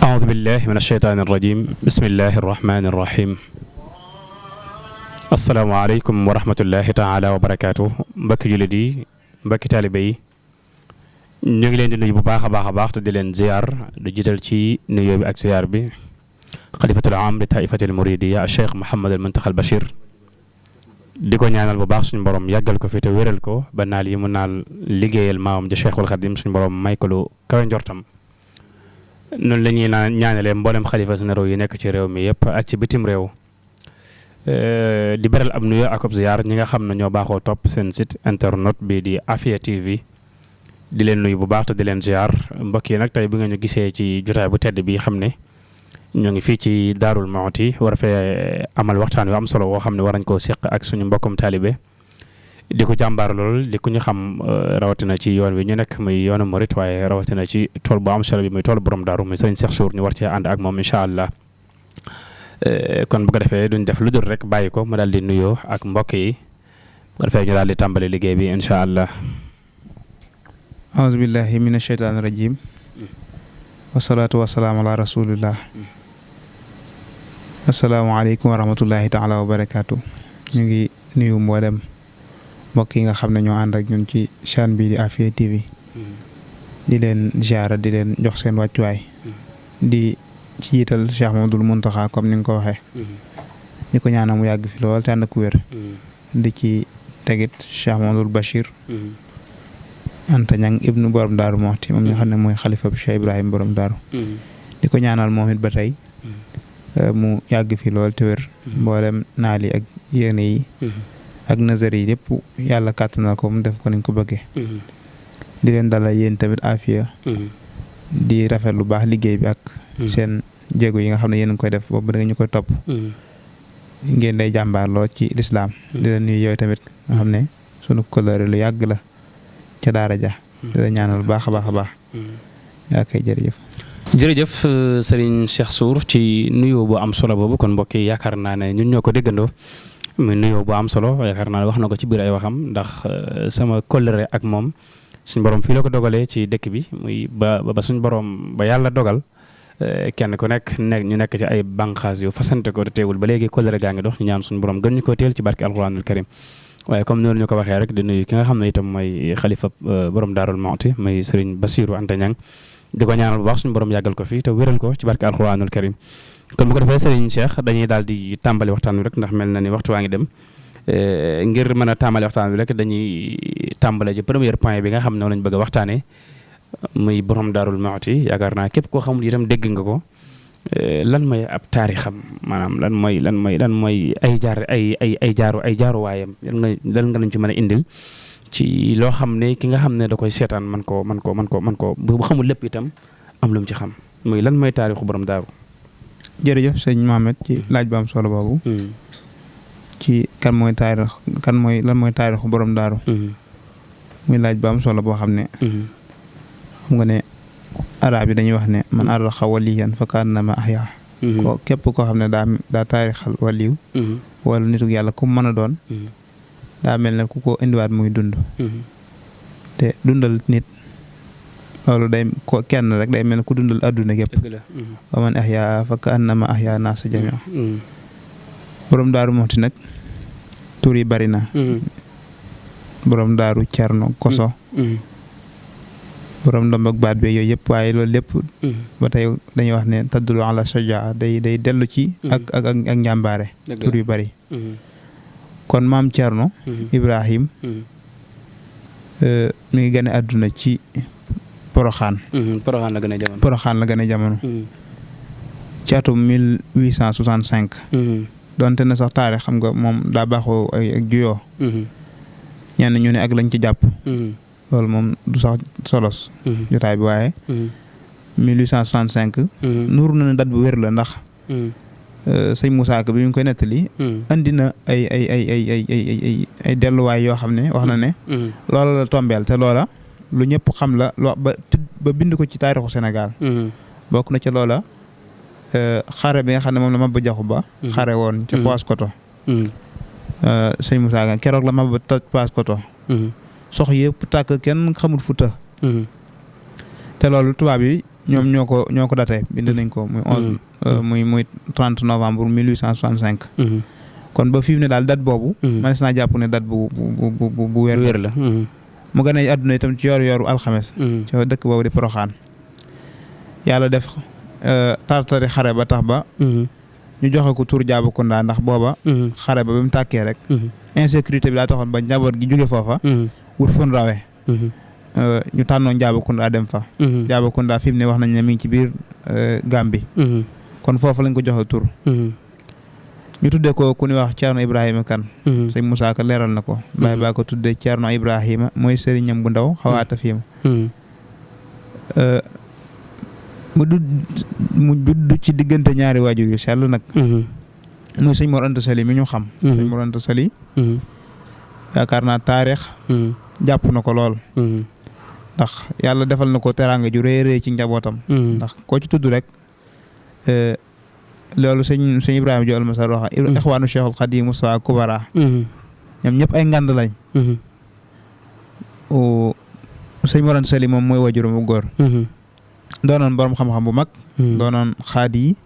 أعوذ بالله من الشيطان الرجيم بسم الله الرحمن الرحيم السلام عليكم ورحمة الله تعالى وبركاته mbokki jullit yi mbokki taalibe yi ñu ngi leen di nuyu bu baax a baax te di leen ziar di jiital ci nuyoo bi ak ziar bi xalifatul aam li taifatil muridiya Cheikh Mouhamadul Muntaxa Bachir di ko ñaanal bu baax suñu borom yàggal ko fi te wéral ko ba naal yi mu naal liggéeyal maamam ji Cheikhul Xadim suñu borom may ko lu kawe njortam noonu la ñuy ñaanalee mboolem xalifa généraux yi nekk ci réew mi yëpp ak ci bitim réew di beral am nuyoo ak ziar ñi nga xam ne ñoo baaxoo topp seen site internet bi di Afia TV di leen nuyu bu baax te di leen ziar mbokk yi nag tey bi nga ñu gisee ci jotaay bu tedd bi xam ne ñoo ngi fii ci Daarul Muxti war a fee amal waxtaan yu am solo woo xam ne war nañ koo seq ak suñu mbokkum taalibe di ko jàmbaar lool di ko ñu xam rawatina ci yoon wi ñu nekk muy yoonu murit waaye rawatina ci tool bu am solo bi muy tool borom daaru muy sëriñ Cheikh Sour ñu war cee ànd ak moom incha allah kon bu ko defee duñ def lu dul rek bàyyi ko mu daal di nuyoo ak mbokk yi bu ko defee ñu daal di tàmbali liggéey bi incha allah. auzu billahi mina shaytaani rajim wasalaatu wasalaamu ala rasulillah asalaamaaleykum wa rahmatullahi taala wa barakaatu ñu ngi nuyu mboolem mbokk yi nga xam ne ñoo ànd ak ñun ci chaîne bii di Afia TV di leen ziara di leen jox seen wàccuwaay di ci jiital Cheikh Mamadul Muntaxa comme ni nga ko waxee di ko ñaanal mu yàgg fi lool te ànd ak wér di ci tegit Cheikh Mamadul Bachir Anta Ñang ibnu borom daaru Muxti moom nga xam ne mooy xalifa bu Cheikh Ibrahim borom daaru di ko ñaanal moom it ba tey mu yàgg fi lool te wér mboolem naal yi ak yéene yi ak nazar yi yëpp yàlla kàttanal ko mu def ko nañ ko bëggee di leen dalal yéen tamit Afia di rafet lu baax liggéey bi ak seen jéego yi nga xam ne yéen a ngi koy def boobu da nga ñu koy topp ngeen day jàmbaar lool ci lislaam di leen nuyu yow tamit nga xam ne sunu kóllëre lu yàgg la ca daara ja di la ñaanal baax a baax a baax yaa koy jërëjëf Serigne Cheikh Sour ci nuyoo bu am solo boobu kon mbokk yi yaakaar naa ne ñun ñoo ko déggandoo muy nuyoo bu am solo yaakaar naa ne wax na ko ci biir ay waxam ndax sama kóllëre ak moom suñ borom fii la ko dogalee ci dëkk bi muy ba suñ borom ba yàlla dogal kenn ku nekk ñu nekk ci ay bànqaas yu fasante ko te teewul ba léegi kóllëre gaa ngi dox ñu ñaan suñu borom gën ñu ko teel ci barke alquranul karim waaye comme noonu ñu ko waxee rek di nuyu ki nga xam ne itam mooy xalifa borom Daarul Muxti muy Serigne Bassirou Anta Ñang di ko ñaanal bu baax suñu borom yàggal ko fii te wéral ko ci barke alquranul karim kon bu ko defee Serigne Cheikh dañuy daal di tàmbali waxtaan wi rek ndax mel na ni waxtu waa ngi dem ngir mën a tàmbali waxtaan wi rek dañuy tàmbale ci premier point bi nga xam ne lañ bëgg a waxtaanee muy borom Daarul Muxti yaakaar naa képp koo xamul itam dégg nga ko lan mooy ab taarixam maanaam lan mooy ay jaaruwaayam lan nga lañ ci mën a indil ci loo xam ne ki nga xam ne da koy seetaan man ko bu xamul lépp itam am lu mu ci xam muy lan mooy taarixu borom daaru. jërëjëf sëñ Mohamed ci laaj bu am solo boobu. ci lan mooy taarixu borom daaru. muy laaj bu am solo boo xam ne. xam nga ne arab yi dañuy wax ne man arraxa waliyan fa kaannama ahya. ko képp koo xam ne daa taarixal waliw. wala nitu yàlla ku mën a doon. daa mel ne ku ko indiwaat muy dund. te dundal nit. loolu day ko kenn rek day mel ne ku dundal adduna gépp wa man ahya fa ka annama ahya naasa jamia borom daaru Muxti nag tur yi bari na borom daaru Cerno Koso borom ndomb ak baat bi yooyu yëpp waaye loolu lépp ba tey dañuy wax ne taddulu ala shajaa day dellu ci ak njàmbaare tur yu bari kon maam Cerno Ibrahim mi ngi gën a adduna ci Poroxaan la gën a jamono Poroxaan la gën a jamono ci atum 1865 donte na sax taarix xam nga moom daa baaxoo ak juyoo ñenn ñu ne ak lañ ci jàpp loolu moom du sax solos jotaay bi waaye 1865 nuuru na ne date bu wér la ndax sëñ Moussa Ka bi ñu koy nettali. andi na ay delluwaay yoo xam ne wax na ne. loola la tombeel te loola lu ñëpp xam la ba bind ko ci taarixu Sénégal. bokk na ca loola xare bi nga xam ne moom la Maba Jaxu Ba. xare woon ca Paoskoto. sëñ Moussa Ka keroog la Maba toj Paoskoto. sox yëpp tàkk kenn xamul fu të. te loolu tubaab yi ñoom ñoo ko daté bind nañ ko muy 30 novembre 1865. kon ba fi mu ne daal date boobu. manees naa jàpp ne date bu wér la. mu gën a àdduna itam ci yor-yoru alxames. ci dëkk boobu di Poroxaan. yàlla def tartari xare ba tax ba. ñu joxe ko tur Jaabakunda ndax booba. xare ba mu tàkkee rek. insécurité bi daa taxoon ba njaboot gi jóge foofa. wut fun rawee. ñu tànnoon Jaabakunda dem fa. Jaabakunda fi mu ne wax nañ ne mi ngi ci biir Gàmbi. kon foofu lañ ko joxe tur. ñu tuddee ko ku ñuy wax Thierno Ibrahima Kane. sëñ Moussa Ka leeral na ko. Baay baa ko tuddee Thierno Ibrahima mooy sëriñam bu ndaw xawaata fi mu judd ci diggante ñaari waajur yu sell nag. muy sëñ Mor Anta Sali mi ñu xam. sëñ Mor Anta Sali. yaakaar naa taarix. jàpp na ko lool. ndax yàlla defal na ko teraanga ju rëy rëy ci njabootam. ndax koo ci tudd rek. loolu sëñ Ibrahima Diop Almasar wax ixwaanu Cheikhul Xadim Mustafa Kubara. ñoom ñëpp ay ngand lañ. sëñ Mor Anta Sali moom mooy wajuram bu góor. doonoon borom xam-xam bu mag. doonoon xaadi yi.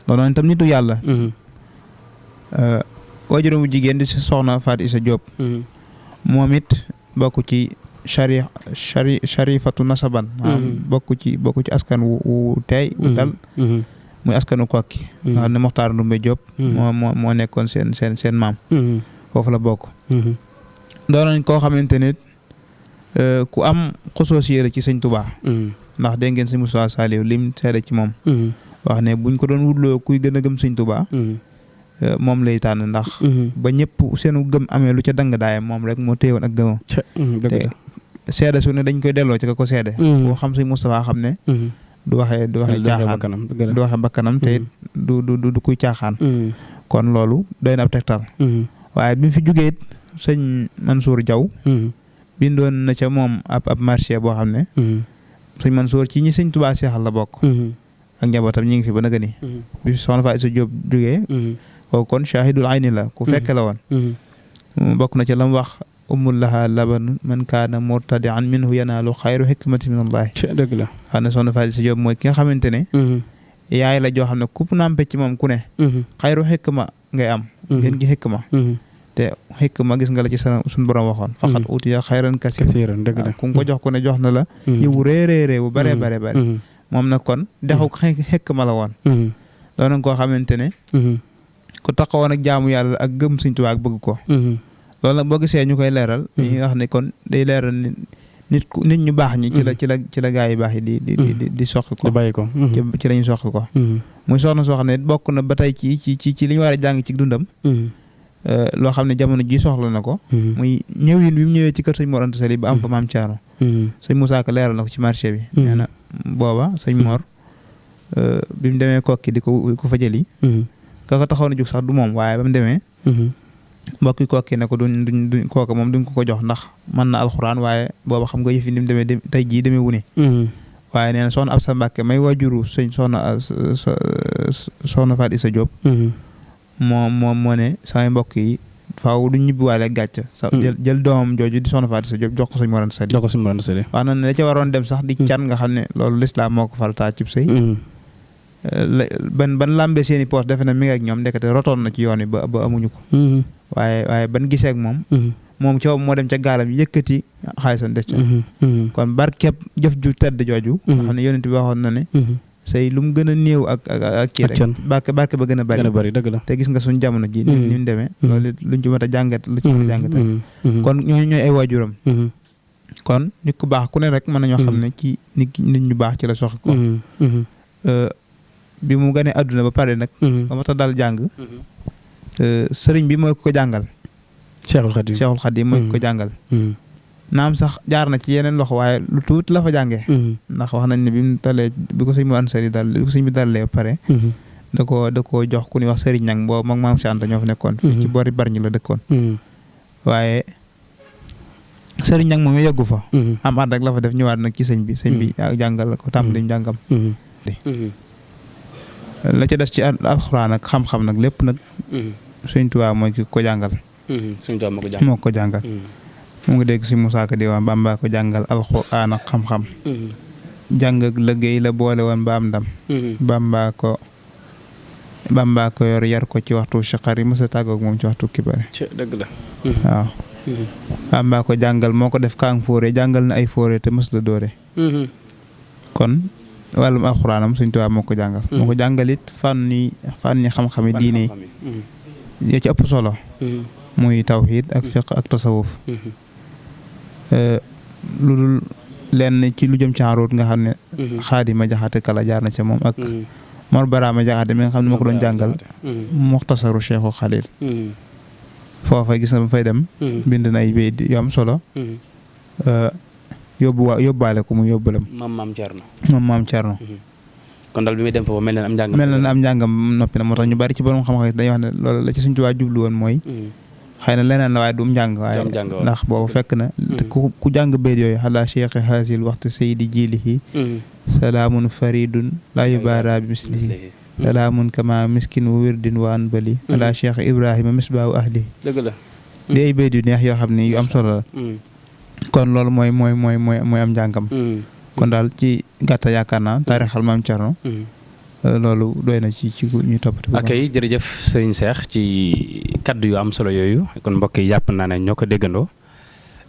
doonoon itam nitu yàlla. wajuram bu jigéen di si soxna Faat Isa Diop. moom it bokk ci sharifatu nasaban. bokk ci askan wu teey wu dal. muy askanu Kokki. nga xam ne Moxtaar Ndumbe Diop. moo nekkoon seen maam. foofu la bokk. doonoon koo xamante ne ku am xusoosiyé la ci sëñ Touba. ndax dégg ngeen sëñ Moussa Saliou lim seede ci moom. wax ne buñ ko doon wutloo kuy gën a gëm sëñ Touba. moom lay tànn ndax. ba ñëpp seenu gëm amee lu ca dang daayam moom rek moo téyewoon ak gëmam. te seede su ne dañ koy delloo ci ka ko seede. boo xam sëñ Moustapha xam ne. du waxee caaxaan du waxee bakkanam te du kuy caaxaan. kon loolu doy na ab tegtal. waaye bi mu fi jógee it sëñ Mansour Diaw. bindoon na ca moom ab marché boo xam ne. sëñ Mansour ci ñi sëñ Touba seexal la bokk. ak njabootam ñi ngi fi ba nag ni. bi soxna Fatou Issa Diop jógee. kooku kon shahidul ayni la ku fekke la woon. bokk na ca la mu wax ummul laha laban man kaana murtadian minhu yanaalu xayru hikmati min allahi. dëgg la xam ne soxna Fatou Issa Diop mooy ki nga xamante ne. yaay la joo xam ne ku nàmpe ci moom ku ne. xayru hikma ngay am. ngeen gi hikma. te hikma gis nga la ci suñu borom waxoon. faqat utiya xayran kasiiran dëgg la ku ko jox ku ne jox na la. yiwu réeréeré bu bare bare bare. moom nag kon dexu hikma la woon. doon koo xamante ne. ku taxawoon ak jaamu yàlla ak gëm Sëñ Tuubaa ak bëgg ko. loolu nag boo gisee ñu koy leeral. dañuy wax ne kon day leeral nit ñu baax ñi. ci la gaa yi baax yi di soqi ko. di bàyyi ko. ci la ñu soqi ko. muy soxna soo xam ne bokk na ba tey ci li ñu war a jàng ci dundam. loo xam ne jamono ji soxla na ko. muy ñëwin bi mu ñëwee ci kër sëñ Mor Anta Sali ba am fa maam Thiaro. sëñ Moussa Ka leeral na ko ci marché bi. nee na booba sëñ Mor bi mu demee Kokki di ko fa jëli. ka ko taxaw na jóg sax du moom waaye ba mu demee. mbokki Kokki ne ko duñ kooka moom duñ ko jox ndax mën na alxuraan waaye booba xam nga yëf yi ni mu demee tey jii demee wu ne. waaye nee na soxna Absa Mbàkke may waajuru sëñ soxna Faat Isa Diop. moo ne samay mbokk yi faaw du ñibbiwaale gàcce. jël doomam jooju di soxna Faat Isa Diop jox ko sëñ Mor Anta Sali. wax na ne da ca waroon dem sax di can nga xam ne loolu lislaam moo ko farata cib sëy. ban lambee seen i poos defe na mi ngi ak ñoom ndekete rotoon na ci yoon wi ba amuñu ko. waaye ban gisee ak moom. moom coow moo dem ca gaalam yëkkati xaalisam def ca. kon barkeb jëf ju tedd jooju. nga xam ne yonent bi waxoon na ne. say lu mu gën a néew ak kii rek barke ba gën a bari dëgg la te gis nga suñ jamono ji ni mu demee loolu luñ ci mën a jàngat kon ñooy ay waajuram. kon nit ku baax ku ne rek mën nañoo xam ne ci nit ñu baax ci la soxi ko. bi mu gënee àdduna ba pare nag. ba ma tax daal jàng. sëriñ bi mooy ko jàngal. Cheikhul Khadim mooy ko jàngal. naam sax jaar na ci yeneen loxo waaye lu tuut la fa jàngee. ndax wax nañ ne bi mu talee bi ko sëñ Mor Anta Sali daal bi ko sëñ bi dalee ba pare. da koo jox ku ñuy wax Serigne Ñang boobu mag maam si Anta ñoo fa nekkoon. fii ci boori Bargny la dëkkoon. waaye Serigne Ñang moom yeggu fa. am at rek la fa def ñëwaat nag ci sëñ bi jàngal ko tàmbali njàngam. la ca des ci alxuraan ak xam-xam nag lépp nag. Sëñ Tuubaa mooy ki ko jàngal. Sëñ Tuubaa moo ko jàngal. mu ngi dégg si Musaa Ka di wax Bamba ko jàngal alxuraan ak xam-xam. jàng ak liggéey la boole woon ba am ndam. Bamba ko yor yar ko ci waxtu siqar yi mos a tàggoog moom ci waxtu kibar. dëgg la. waaw. Bamba ko jàngal moo ko def kaang fóore jàngal na ay fóore te mos la dóore. kon wàllum alxuraanam Sëñ Tuubaa moo ko jàngal. moo ko jàngalit fànn yi xam-xami diine yi ya ci ëpp solo. muy tawxiid ak fiq ak tasawuf. lu dul lenn ci lu jëm ci aruut nga xam ne. Xaadima Jaxate Kala jaar na ca moom ak. Mor Baraama Jaxate mi nga xam ne moo ko doon jàngal. Muxtasaru Cheikhul Xalil. foofa gis na ba fay dem. bind na ay bayt yu am solo. yóbbaale ko mu yóbbalam. maam Cerno. kon daal bi muy dem foofu mel na am njàngam noppi na moo tax ñu bari ci borom xam-xam dañuy wax ne loolu la ci Sëñ Tuubaa jublu woon mooy. xëy na leneen la waaye du njàng waaye ndax boobu fekk na ku jàng bayt yooyu xalaa cheikh hasil waxtu saydi jilihi salaamun faridun laa yubaara bi mislihi salaamun kama miskin wa wirdin wa anbali xalaa cheikh ibrahima misbaahu ahlihi dëgg la di ay bayt yu neex yoo xam ne yu am solo la kon loolu mooy am njàngam kon daal ci gàtta yaakaar naa taarixal Maam Cerno loolu doy na ci ñu toppati. ok jërëjëf sëriñ Cheikh ci kaddu yu am solo yooyu kon mbokk yi jàpp naa ne ñoo ko déggandoo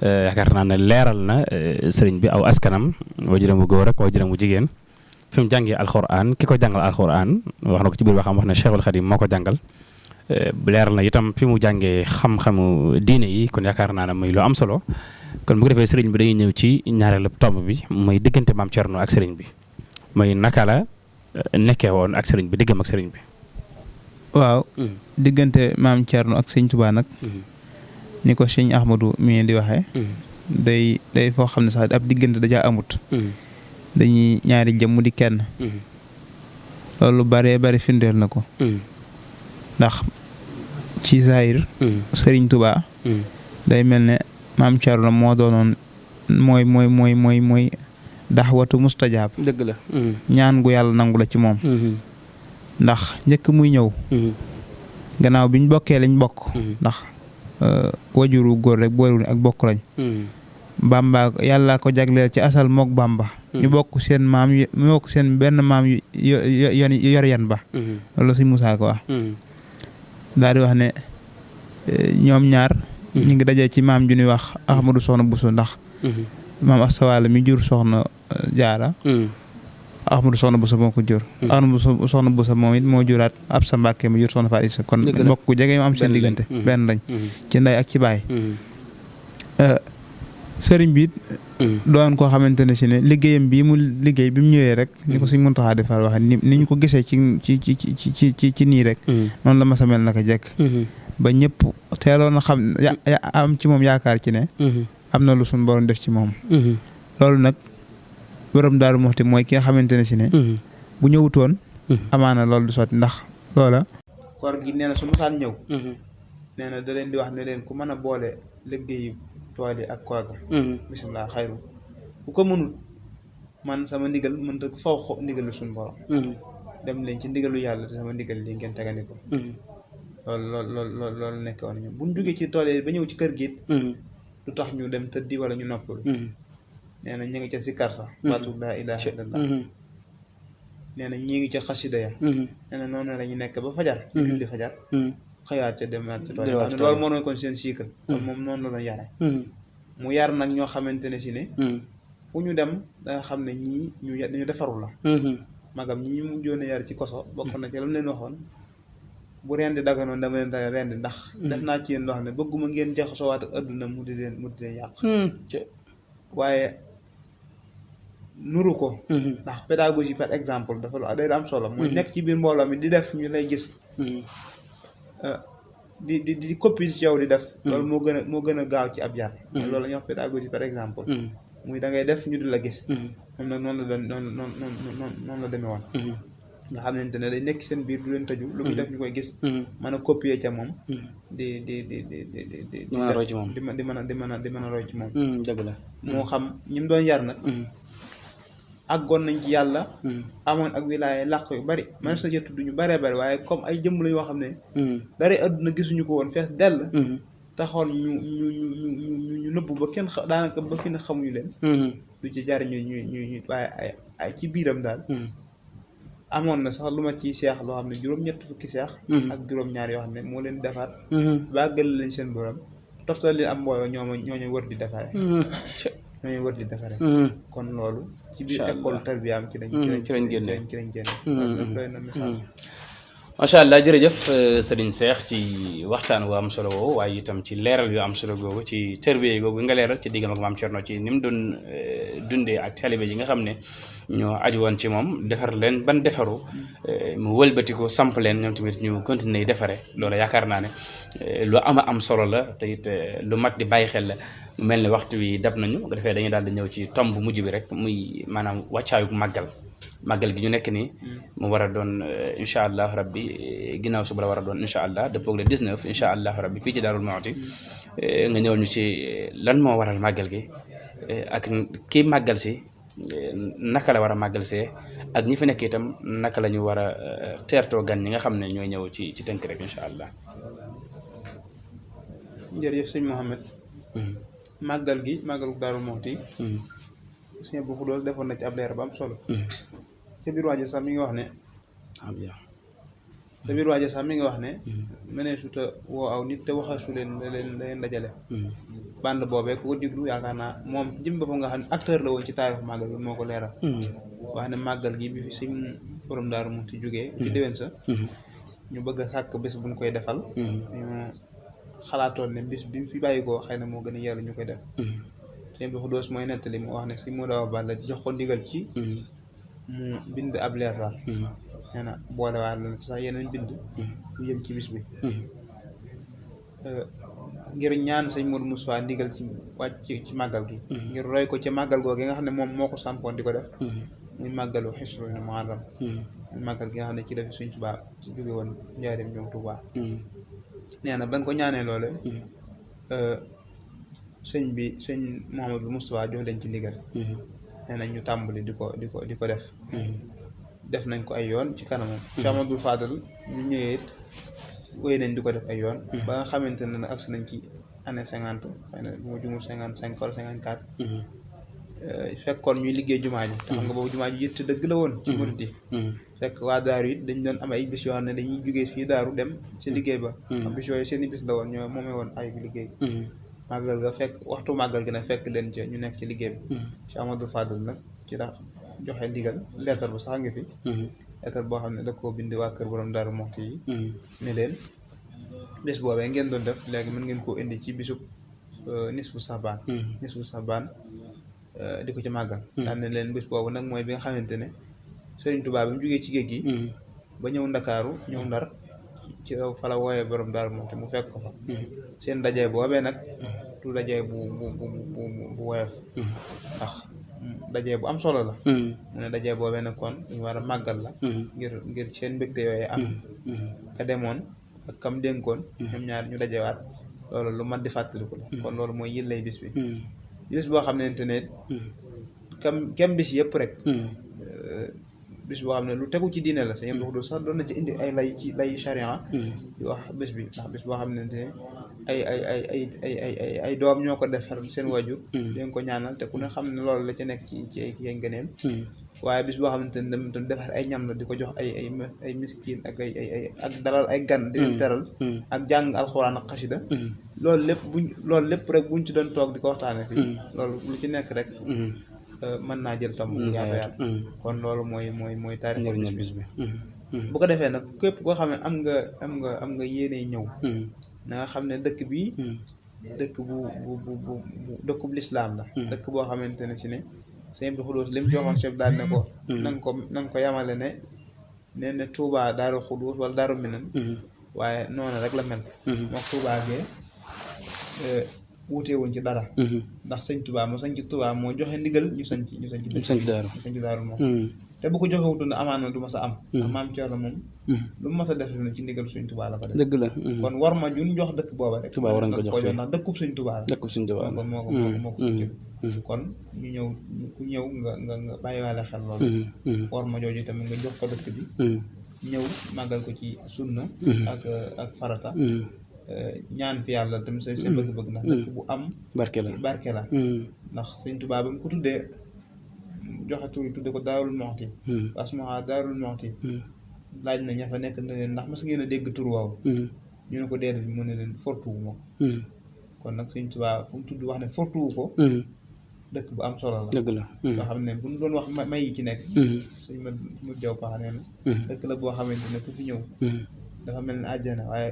yaakaar naa ne leeral na sëriñ bi aw askanam waajuram bu góor ak waajuram bu jigéen fi mu jàngee alxuraan ki ko jàngal alxuraan wax na ko ci biir waxam wax na Cheikhul Khadim moo ko jàngal leeral na itam fi mu jàngee xam-xamu diine yi kon yaakaar naa ne muy lu am solo kon bu ko defee sëriñ bi dañuy ñëw ci ñaareelu tomb bi muy diggante Maam Cerno ak sëriñ bi muy naka la. nekkee woon ak sëriñ bi diggam ak sëriñ bi. waaw. diggante Maam Cerno ak Sëñ Tuubaa nag. ni ko Sëñ Ahmadu mi di waxee. day foo xam ne sax ab diggante dajaa amut. dañuy ñaari jëmm di kenn. loolu bari firndeel na ko. ndax ci Zahir. Sëriñ Tuubaa. day mel ne Maam Cerno moo doonoon mooy. daxwatu mustajaab dëgg la ñaan gu yàlla nangu la ci moom ndax njëkk muy ñëw gannaaw biñ bokkee lañ bokk ndax wajuru góor rek boolewul ak bokk lañ Bamba yàlla ko jagleel ci asal mook Bamba ñu bokk seen maam ñu bokk seen benn maam yor yan ba loolu Sëñ Musaa ko wax daal di wax ne ñoom ñaar ñu ngi dajee ci maam ju ñuy wax Ahmadu Soxna Buso ndax maam Astawaala mi jur soxna Jaara Ahmadu Soxna Buso moo ko jur Ahmadu Soxna Buso moom it moo juraat Absa Mbàkke mi jur soxna Faat Isa kon bokk ku jege am seen diggante benn lañ ci ndey ak ci baay sëriñ bi doon koo xamante ne si ne liggéeyam bii mu liggéey bi mu ñëwee rek ni ko Sëñ Muntaxaa defar waxe ni ñu ko gisee ci nii rek noonu la ma sa mel naka jekk ba ñëpp teeloon a xam am ci moom yaakaar ci ne am na lu suñu borom def ci moom loolu nag borom Daaru Muxti mooy ki nga xamante ne si ne bu ñëwutoon amaana loolu du sotti ndax loola koor gi nee na su musaan ñëw nee na da leen di wax ne leen ku mën a boole liggéeyu tool yi ak koor ga bisimilah xayru bu ko mënul man sama ndigal mënta faw ndigalu suñu borom dem leen ci ndigalu yàlla te sama ndigal li ngeen tegandi ko loolu nekk woon ñoom buñ jógee ci tool yi ba ñëw ci kër gi lu tax ñu dem tëddi wala ñu noppalu nee na ñu ngi ca sikkar sax baatu laa ilaaha illallah nee na ñi ngi ca xasida ya nee na noonu la ñu nekk ba fajar ñu julli fajar xëyaat ca demaat ca tool yi loolu moo doon kon seen cycle kon moom noonu la doon yare mu yar nag ñoo xamante ne si ne fu ñu dem da nga xam ne ñii ñu defaru la magam ñii mu joone yar ci koso bokk na ci la mu leen waxoon bu rendi daganoon dama leen daga rendi ndax def naa ci yéen loo xam ne bëgguma ngeen jaxasoo waat ak adduna mu di leen yàq waaye nuru ko ndax pédagogie par exemple dafa lu day am solo mooy nekk ci biir mbooloo mi di def ñu lay gis di copie ci yow di def loolu moo gën a gaaw ci ab yar loolu la ñuy wax pédagogie par exemple muy da ngay def ñu di la gis moom nag noonu la demee woon nga xamante ne day nekk seen biir du leen tëju lu muy def ñu koy gis mën a copier ca moom di mën a roy ci moom di mën a roy ci moom dëgg la moo xam ñi mu doon yar nag àggoon nañ ci yàlla amoon ak wilaaya làq yu bari man sa jëtt duñu baree bari waaye comme ay jëmm la yoo xam ne dara àdduna gisuñu ko woon fees dell taxoon ñu nëbbu ba kenn daanaka ba fi na xamuñu leen du ci jariñu ñu waaye ay ci biiram daal amoon na sax lu ma ciy seex loo xam ne juróom-ñett fukki seex ak juróom-ñaar yoo xam ne moo leen defaat bàggal leen seen borom toftal leen am mbooloo ñooñu wër di defare ñooñu wër di defare kon loolu ci biir école tarbiyaam ci lañ génne doy na misaal macha allah jërëjëf Serigne Cheikh ci waxtaan wu am solo woowu waaye itam ci leeral yu am solo googu ci tërbiye googu nga leeral ci diggam ak maam Thierno ci ni mu doon dundee ak taalibe yi nga xam ne ñoo aju woon ci moom defar leen ban defaru mu wëlbati ko samp leen ñoom tamit ñu continuer defare loolu yaakaar naa ne lu am solo la te it lu mat di bàyyi xel la mu mel ne waxtu wi dab nañu bu ko defee dañuy daal di ñëw ci tomb bu mujj bi rek muy maanaam wàccaayu màggal gi ñu nekk nii mu war a doon incha allah rabbi ginnaaw suba la war a doon incha allah dëppoog le 19 incha allah rabbi fii ci Daarul Muxti nga ñëwal ñu ci lan moo waral màggal gi ak kii màggal si naka la war a màggal see ak ñi fi nekk itam naka la ñu war a teertoo gan ñi nga xam ne ñooy ñëw ci tënk rek incha allah. jërëjëf sëñ Mouhamed. màggal gi màggalu Daarul Muxti. sëñ bu Xudoos defoon na ci ab leer ba am solo. ca biir waaje sax mi ngi wax ne mënee suta woo aw nit te waxasu leen dajale band boobee ku ko diglu yaakaar naa moom jëm boppam nga xam ne acteur la woon ci taarix màggal gi moo ko leeral wax ne màggal gi bi fi sëñ borom Daaru Muxti jógee ci déwén sa ñu bëgg a sàkk bés buñ koy defal ñu xalaatoon ne bis bi fi bàyyi koo xëy na moo gën a yàlla ñu koy def sëñ bu Xudoos mooy nettali mu wax ne sëñ moo dawa balla jox ko ndigal ci mu bind ab leer daal nee na boole waa la sax yeneen bind yu yëm ci bis bi ngir ñaan sëñ Modou Moussa ndigal ci wàcc ci màggal gi ngir roy ko ca màggal googu nga xam ne moom moo ko sampoon di ko def muy màggalu Xisru Muharram muy màggal gi nga xam ne ci la fi Sëñ Tuubaa ci jóge woon Njaaréem ñëw Tuubaa nee na ban ko ñaanee loole sëñ Mouhamadou Moustapha jox leen ci ndigal nee nañ ñu tàmbali di ko def nañ ko ay yoon ci kanamam Cheikh Amadou Fadal ñu ñëwee it wéy nañ di ko def ay yoon ba nga xamante ne nag agsi nañ ci année 50 xëy na bu ma jumul 55 wala 54 fekkoon ñuy liggéey jumaa ji te xam nga boobu jumaa ji yitte dëgg la woon ci murid yi fekk waa daaru it dañ doon am ay bis yoo xam ne dañuy jógee fii daaru dem ci liggéey ba bis yooyu seen i bis la woon ñoo moomee woon ay liggéey màggal ga fekk waxtu màggal gi nag fekk leen ci ñu nekk ci liggéey bi Cheikh Amadou Fadal nag ci la joxe ndigal leetar bu sax ngi fi leetar boo xam ne da koo bind waa kër borom Daaru Muxti yi ne leen bés boobee ngeen doon def léegi mën ngeen koo indi ci bisub nisfu Saxbaan di ko ci màggal daan ne leen bés boobu nag mooy bi nga xamante ne Sëriñ Tuubaa bi mu jógee ci géej gi ba ñëw Ndakaaru ñëw Ndar ci raw fa la wooyee borom Daaru Muxti mu fekk ko fa seen dajee boobee nag du dajee bu woyof ndax dajee bu am solo la mu ne dajee boobee nag kon ñu war a màggal la ngir seen mbégte yooyu am ka demoon ak kam dénkoon ñoom ñaar ñu dajewaat loolu lu mat di fàttaliku la kon loolu mooy yëllay bis bi bis boo xam ne internet kem bis yëpp rek bis boo xam ne lu tegu ci diine la sa yem du sax doon na ci indi ay lay charia di wax bis bi ndax bis boo xam ne ay doom ñoo ko defar seen wajur dañ ko ñaanal te ku ne xam ne loolu la ca nekk ci ay ngëneel waaye bis boo xamante ne dem defar ay ñam la di ko jox ay miskin ak ak dalal ay gan di leen teral ak jàng alxuraan ak xasida loolu lépp rek buñ ci doon toog di ko waxtaane fii loolu lu ci nekk rek mën naa jël tam yaatu kon loolu mooy taarix bis bi bu ko defee nag képp koo xam ne am nga yéene ñëw na nga xam ne dëkk bi dëkk bu dëkkub lislaam la dëkk boo xamante ne si ne Sëñ Abdou Xudoos li mu joxoon chef daal ne ko na nga ko yamale ne Touba Daaru Xudoos wala Daaru Minan waaye noonu rek la mel moom Touba gee wuutewuñ ci dara ndax sëñ Tuubaa moo sañ ci Tuubaa moo joxe ndigal ñu sañ ci daaru moom te bu ko joxe wutoon amaan na du ma sa am ndax maam Cerno moom lu mu mas a def na ci ndigal sëñ Tuubaa la ko def dëgg la kon war ma jun jox dëkk booba rek Tuubaa waroon ko jox ndax dëkkub sëñ Tuubaa la kon moo ko jël kon ñu ñëw ku ñëw nga bàyyiwaale xel loolu war ma jooju tamit nga jox ko dëkk bi ñëw màggal ko ci sunna ak farata ñaan fi yàlla tamit sa bëgg-bëgg ndax dëkk bu am barke la ndax sëñ Tuubaa ba mu ko tuddee joxe tur yi tudde ko Daarul Muxti asmaha Daarul Muxti laaj na ña fa nekk na leen ndax mas ngeen a dégg tur waaw ñu ne ko déedéet mu ne leen fortuwu ma kon nag sëñ Tuubaa fu mu tudd wax ne fortuwu ko dëkk bu am solo la dëgg la nga xam ne bu ñu doon wax may yi ci nekk sëñ mu jaw paxa nee na dëkk la boo xamante ne ku fi ñëw dafa mel ne àjjana waaye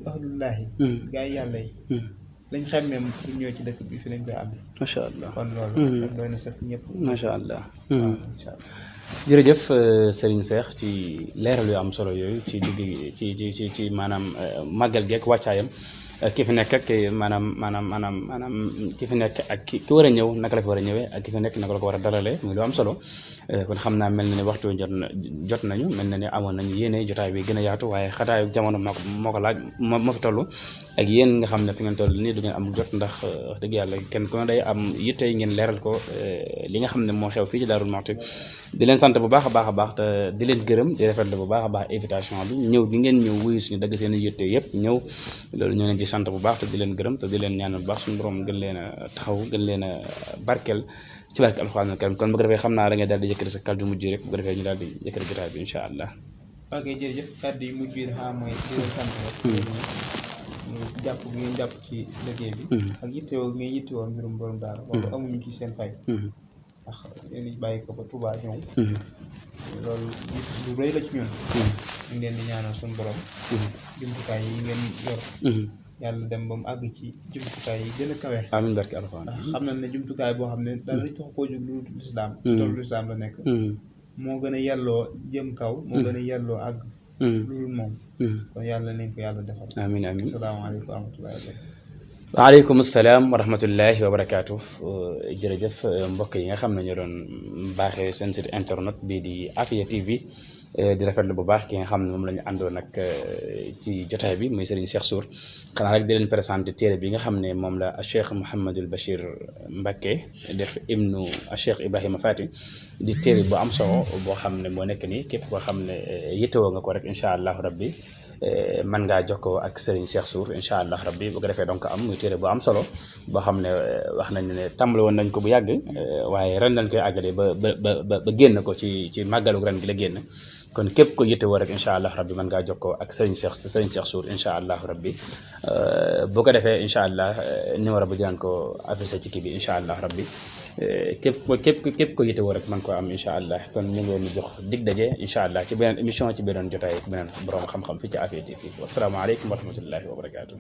ahlullaahi gaa yi yàlla yi lañ xemmee bu ñëw ci dëkk bi fi lañ koy am macha allah kon loolu rek doy na sax ñëpp macha allah incha allah jërëjëf Serigne Cheikh ci leeral yu am solo yooyu ci digg ci maanaam màggal geek wàccaayam ki fi nekk ak maanaam ki fi nekk ak ki war a ñëw naka la fi war a ñëwee ak ki fi nekk naka la ko war a dalalee muy lu am solo kon xam naa mel na ne waxtu jot nañu mel na ne amoon nañu yéene jotaay bi gën a yaatu waaye xataayu jamono moo ko laaj moo fi toll ak yéen nga xam ne fi ngeen toll nii du ngeen am jot ndax wax dëgg yàlla kenn ku ne day am yitte ngeen leeral ko li nga xam ne moo xew fii ci Daarul Muxti di leen sant bu baax a baax te di leen gërëm di rafetlu bu baax a baax invitation bi ñëw gi ngeen ñëw wuyu suñu dagg seen yitte yëpp ñëw loolu ñoo leen ci sant bu baax te di leen gërëm te di leen ñaanal bu baax suñu borom gën leen a taxaw gën leen a barkeel ci barke alxuraan karim kon bu ko defee xam naa da ngay daal di yëkkati sa kàddu mujj rek bu ko defee ñu daal di yëkkati jotaay bi incha allah. ok jërëjëf kàddu yi mujj yi dafa mooy di leen sant rek ñu jàpp bi ngeen jàpp ci liggéey bi ak yittewoo bi ngeen yittewoo mbirum borom daara loolu amuñu ci seen fay ndax yéen bàyyi ko ba Touba ñëw loolu lu rëy la ci ñun ñu ngeen di ñaanal suñu borom jumtukaay yi ngeen yor yàlla dem ba mu àgg ci jumtukaay yi gën a kawe amiin barke alxuraan ndax xam nañ ne jumtukaay boo xam ne dara li tax koo jóg lu lislaam tollu lislaam la nekk moo gën a yelloo jëm kaw moo gën a yelloo àgg loolu moom kon yàlla nañ ko yàlla defal amiin amiin asalaamaaleykum wa rahmatullahi wa barakatuh waaleykum salaam wa rahmatullahi wa barakaatu jërëjëf mbokk yi nga xam ne ñoo doon baaxee seen site internet bii di Afia TV di rafetlu bu baax ki nga xam ne moom la ñu àndoon ak ci jotaay bi muy Serigne Cheikh Sour xanaa rek di leen présenté téere bi nga xam ne moom la Cheikh Mouhamadul Bachir Mbacké def ibnu Cheikh Ibrahima Fati di téere bu am solo boo xam ne moo nekk nii képp koo xam ne yittewoo nga ko rek incha allahu rabbi mën ngaa jokkoo ak Serigne Cheikh Sour incha allah rabbi bu ko defee donc am muy téere bu am solo boo xam ne wax nañ ne tàmbali woon nañ ko bu yàgg waaye ren lañ koy àggale ba génn ko ci màggalu ren gi la génn kon képp ko yittewoo rek incha allah rabbi mën ngaa jokkoo ak Serigne Cheikh Sour incha allah rabbi bu ko defee incha allah numéro bi dinañ ko affiché ci kii bi incha allah rabbi képp ko yittewoo rek mën koo am incha allah kon ñu ngi leen di jox dig daje incha allah ci beneen émission ci beneen jotaay ak beneen borom xam-xam fii ci Afia TV wasalaamaaleykum wa rahmatullahi wa barakaatu.